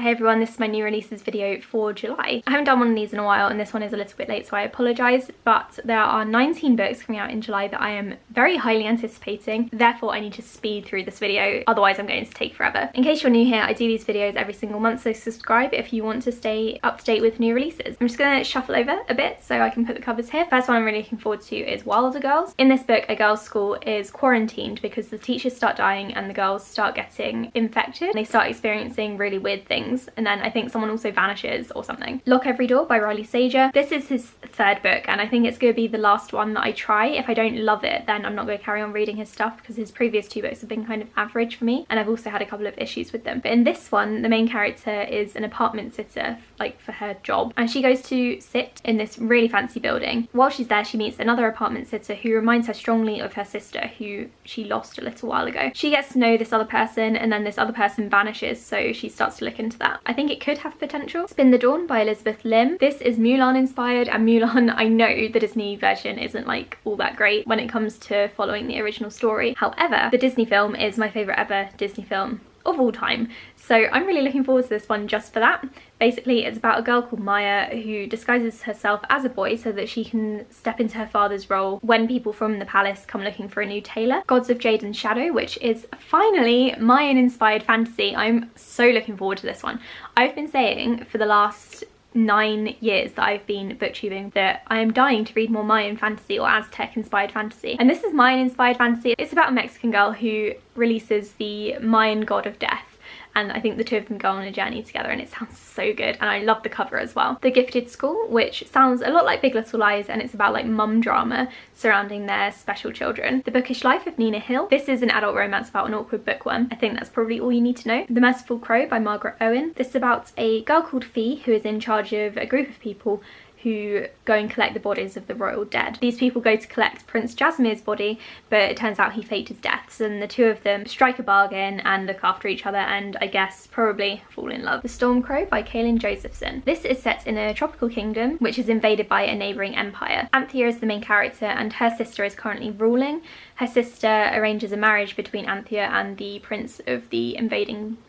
Hey everyone, this is my new releases video for July. I haven't done one of these in a while and this one is a little bit late, so I apologise, but there are 19 books coming out in July that I am very highly anticipating. Therefore, I need to speed through this video, otherwise I'm going to take forever. In case you're new here, I do these videos every single month, so subscribe if you want to stay up to date with new releases. I'm just going to shuffle over a bit so I can put the covers here. First one I'm really looking forward to is Wilder Girls. In this book, a girls' school is quarantined because the teachers start dying and the girls start getting infected. They start experiencing really weird things. And then I think someone also vanishes or something. Lock Every Door by Riley Sager. This is his third book and I think it's going to be the last one that I try. If I don't love it, then I'm not going to carry on reading his stuff because his previous two books have been kind of average for me and I've also had a couple of issues with them. But in this one, the main character is an apartment sitter, like for her job, and she goes to sit in this really fancy building. While she's there, she meets another apartment sitter who reminds her strongly of her sister who she lost a little while ago. She gets to know this other person and then this other person vanishes, so she starts to look into that. I think it could have potential. Spin the Dawn by Elizabeth Lim. This is Mulan inspired, and Mulan, I know the Disney version isn't like all that great when it comes to following the original story. However, the Disney film is my favourite ever Disney film of all time, so I'm really looking forward to this one just for that. Basically, it's about a girl called Maya who disguises herself as a boy so that she can step into her father's role when people from the palace come looking for a new tailor. Gods of Jade and Shadow, which is finally Mayan-inspired fantasy. I'm so looking forward to this one. I've been saying for the last 9 years that I've been booktubing that I am dying to read more Mayan fantasy or Aztec inspired fantasy, and this is Mayan inspired fantasy. It's about a Mexican girl who releases the Mayan god of death, and I think the two of them go on a journey together and it sounds so good, and I love the cover as well. The Gifted School, which sounds a lot like Big Little Lies, and it's about like mum drama surrounding their special children. The Bookish Life of Nina Hill. This is an adult romance about an awkward bookworm. I think that's probably all you need to know. The Merciful Crow by Margaret Owen. This is about a girl called Fee who is in charge of a group of people who go and collect the bodies of the royal dead. These people go to collect Prince Jasimir's body, but it turns out he faked his deaths, and the two of them strike a bargain and look after each other and I guess probably fall in love. The Storm Crow by Kaylin Josephson. This is set in a tropical kingdom which is invaded by a neighbouring empire. Anthea is the main character and her sister is currently ruling. Her sister arranges a marriage between Anthea and the prince of the invading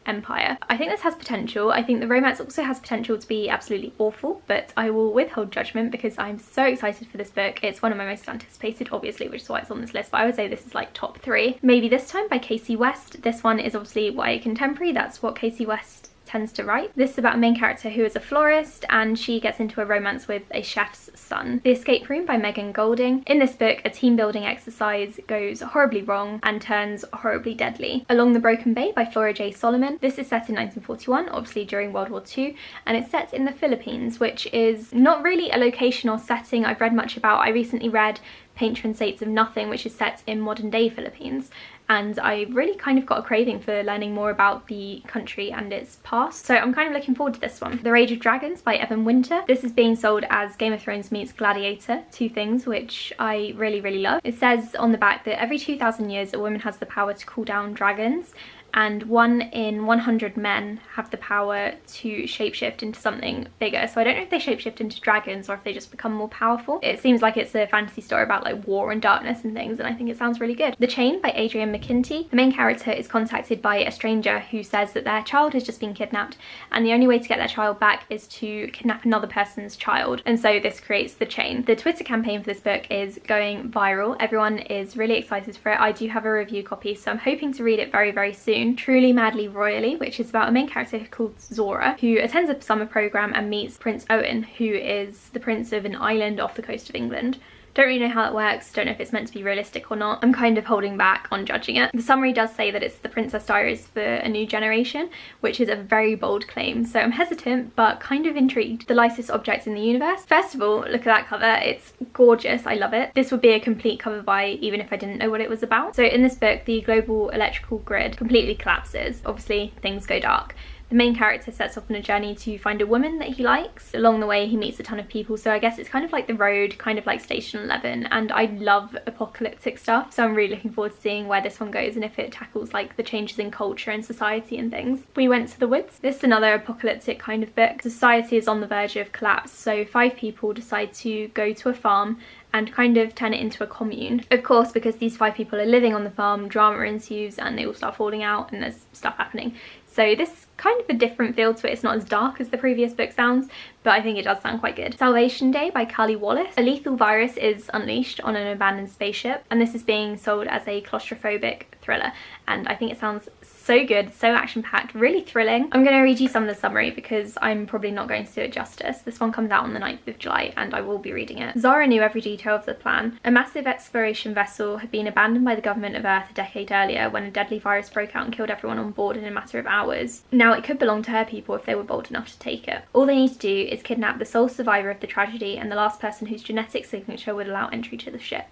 empire. I think this has potential. I think the romance also has potential to be absolutely awful, but I will withhold judgment because I'm so excited for this book. It's one of my most anticipated, obviously, which is why it's on this list, but I would say this is like top 3. Maybe This Time by Casey West. This one is obviously YA contemporary. That's what Casey West tends to write. This is about a main character who is a florist and she gets into a romance with a chef's son. The Escape Room by Megan Golding. In this book, a team building exercise goes horribly wrong and turns horribly deadly. Along the Broken Bay by Flora J. Solomon. This is set in 1941, obviously during World War II, and it's set in the Philippines, which is not really a location or setting I've read much about. I recently read Patron Saints of Nothing, which is set in modern day Philippines, and I really kind of got a craving for learning more about the country and its past, so I'm kind of looking forward to this one. The Rage of Dragons by Evan Winter. This is being sold as Game of Thrones meets Gladiator, two things which I really love. It says on the back that every 2,000 years a woman has the power to cool down dragons, and 1 in 100 men have the power to shapeshift into something bigger. So I don't know if they shapeshift into dragons or if they just become more powerful. It seems like it's a fantasy story about like war and darkness and things, and I think it sounds really good. The Chain by Adrienne McKinty. The main character is contacted by a stranger who says that their child has just been kidnapped, and the only way to get their child back is to kidnap another person's child, and so this creates the chain. The Twitter campaign for this book is going viral. Everyone is really excited for it. I do have a review copy, so I'm hoping to read it very soon. Truly Madly Royally, which is about a main character called Zora who attends a summer program and meets Prince Owen, who is the prince of an island off the coast of England. Don't really know how it works, don't know if it's meant to be realistic or not. I'm kind of holding back on judging it. The summary does say that it's the Princess Diaries for a new generation, which is a very bold claim, so I'm hesitant but kind of intrigued. The Lightest Object in the Universe. First of all, look at that cover, it's gorgeous, I love it. This would be a complete cover buy even if I didn't know what it was about. So in this book, the global electrical grid completely collapses. Obviously, things go dark. The main character sets off on a journey to find a woman that he likes. Along the way he meets a ton of people, so I guess it's kind of like The Road, kind of like Station 11, and I love apocalyptic stuff, so I'm really looking forward to seeing where this one goes and if it tackles like the changes in culture and society and things. We Went to the Woods. This is another apocalyptic kind of book. Society is on the verge of collapse, so 5 people decide to go to a farm and kind of turn it into a commune. Of course, because these 5 people are living on the farm, drama ensues and they all start falling out and there's stuff happening. So this kind of a different feel to it. It's not as dark as the previous book sounds, but I think it does sound quite good. Salvation Day by Callie Wallace. A lethal virus is unleashed on an abandoned spaceship, and this is being sold as a claustrophobic thriller, and I think it sounds so good, so action-packed, really thrilling. I'm going to read you some of the summary because I'm probably not going to do it justice. This one comes out on the 9th of July and I will be reading it. Zara knew every detail of the plan. A massive exploration vessel had been abandoned by the government of Earth a decade earlier when a deadly virus broke out and killed everyone on board in a matter of hours. Now it could belong to her people if they were bold enough to take it. All they need to do is kidnap the sole survivor of the tragedy and the last person whose genetic signature would allow entry to the ship.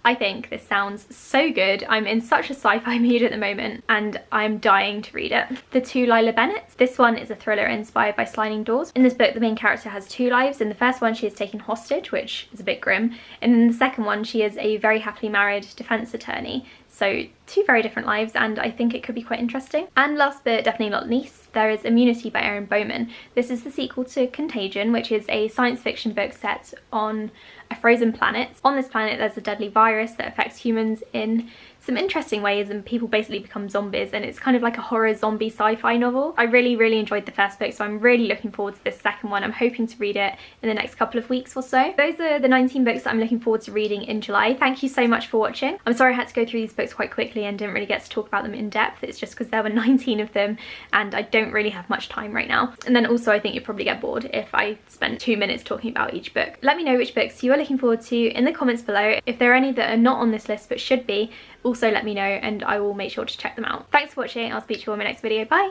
I think this sounds so good. I'm in such a sci-fi mood at the moment and I'm dying to read it. The Two Lila Bennetts. This one is a thriller inspired by sliding doors. In this book, the main character has 2 lives. In the first one, she is taken hostage, which is a bit grim. And in the second one, she is a very happily married defense attorney. So 2 very different lives, and I think it could be quite interesting. And last but definitely not least, there is Immunity by Erin Bowman. This is the sequel to Contagion, which is a science fiction book set on a frozen planet. On this planet there's a deadly virus that affects humans in some interesting ways, and people basically become zombies, and it's kind of like a horror zombie sci-fi novel. I really enjoyed the first book, so I'm really looking forward to this second one. I'm hoping to read it in the next couple of weeks or so. Those are the 19 books that I'm looking forward to reading in July. Thank you so much for watching. I'm sorry I had to go through these books quite quickly and didn't really get to talk about them in depth. It's just because there were 19 of them and I don't really have much time right now. And then also I think you'd probably get bored if I spent 2 minutes talking about each book. Let me know which books you are looking forward to in the comments below. If there are any that are not on this list but should be, also let me know and I will make sure to check them out. Thanks for watching. I'll speak to you on my next video. Bye!